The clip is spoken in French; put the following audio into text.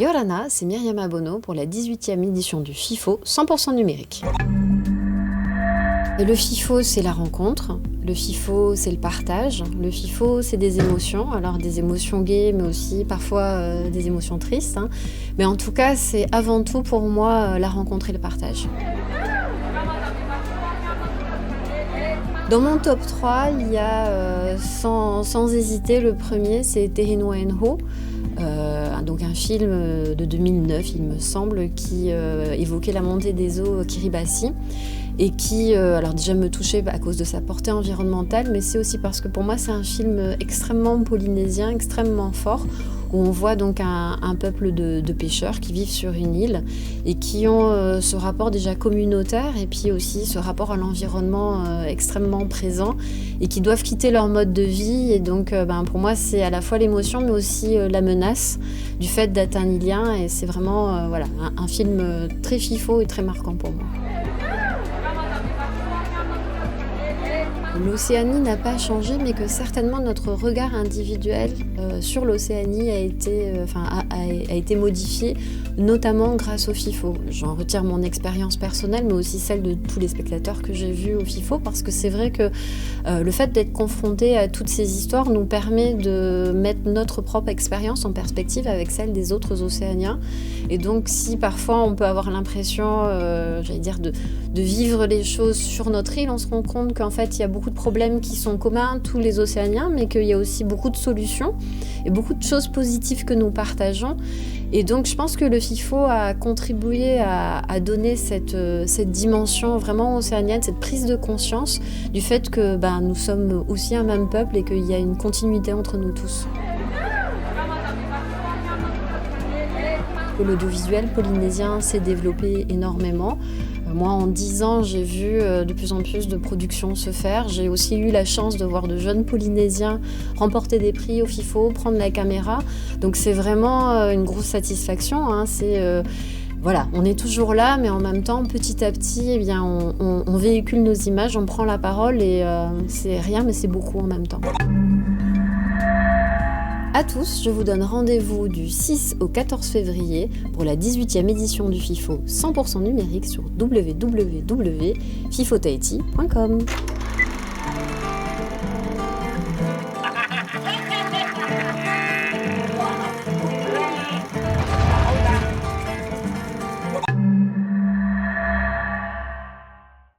Yorana, c'est Myriam Abono pour la 18e édition du FIFO 100% numérique. Et le FIFO, c'est la rencontre, le FIFO, c'est le partage, le FIFO, c'est des émotions, alors des émotions gaies, mais aussi parfois des émotions tristes. Mais en tout cas, c'est avant tout pour moi la rencontre et le partage. Dans mon top 3, il y a sans hésiter, le premier, c'est Terino Enho, donc un film de 2009, il me semble, qui évoquait la montée des eaux Kiribati et qui, alors déjà me touchait à cause de sa portée environnementale, mais c'est aussi parce que pour moi c'est un film extrêmement polynésien, extrêmement fort, où on voit donc un peuple de pêcheurs qui vivent sur une île et qui ont ce rapport déjà communautaire et puis aussi ce rapport à l'environnement extrêmement présent et qui doivent quitter leur mode de vie. Et donc pour moi c'est à la fois l'émotion mais aussi la menace du fait d'être un îlien, et c'est vraiment un film très FIFO et très marquant pour moi. L'Océanie n'a pas changé, mais que certainement notre regard individuel sur l'Océanie a été modifié, notamment grâce au FIFO. J'en retire mon expérience personnelle, mais aussi celle de tous les spectateurs que j'ai vus au FIFO, parce que c'est vrai que le fait d'être confronté à toutes ces histoires nous permet de mettre notre propre expérience en perspective avec celle des autres Océaniens. Et donc si parfois on peut avoir l'impression, de vivre les choses sur notre île, on se rend compte qu'en fait il y a beaucoup de problèmes qui sont communs à tous les Océaniens, mais qu'il y a aussi beaucoup de solutions et beaucoup de choses positives que nous partageons. Et donc je pense que le FIFO a contribué à donner cette dimension vraiment océanienne, cette prise de conscience du fait que nous sommes aussi un même peuple et qu'il y a une continuité entre nous tous. L'audiovisuel polynésien s'est développé énormément. Moi, en 10 ans, j'ai vu de plus en plus de productions se faire. J'ai aussi eu la chance de voir de jeunes Polynésiens remporter des prix au FIFO, prendre la caméra. Donc c'est vraiment une grosse satisfaction. On est toujours là, mais en même temps, petit à petit, on véhicule nos images, on prend la parole et c'est rien, mais c'est beaucoup en même temps. À tous, je vous donne rendez-vous du 6 au 14 février pour la 18e édition du FIFO 100% numérique sur www.fifotahiti.com.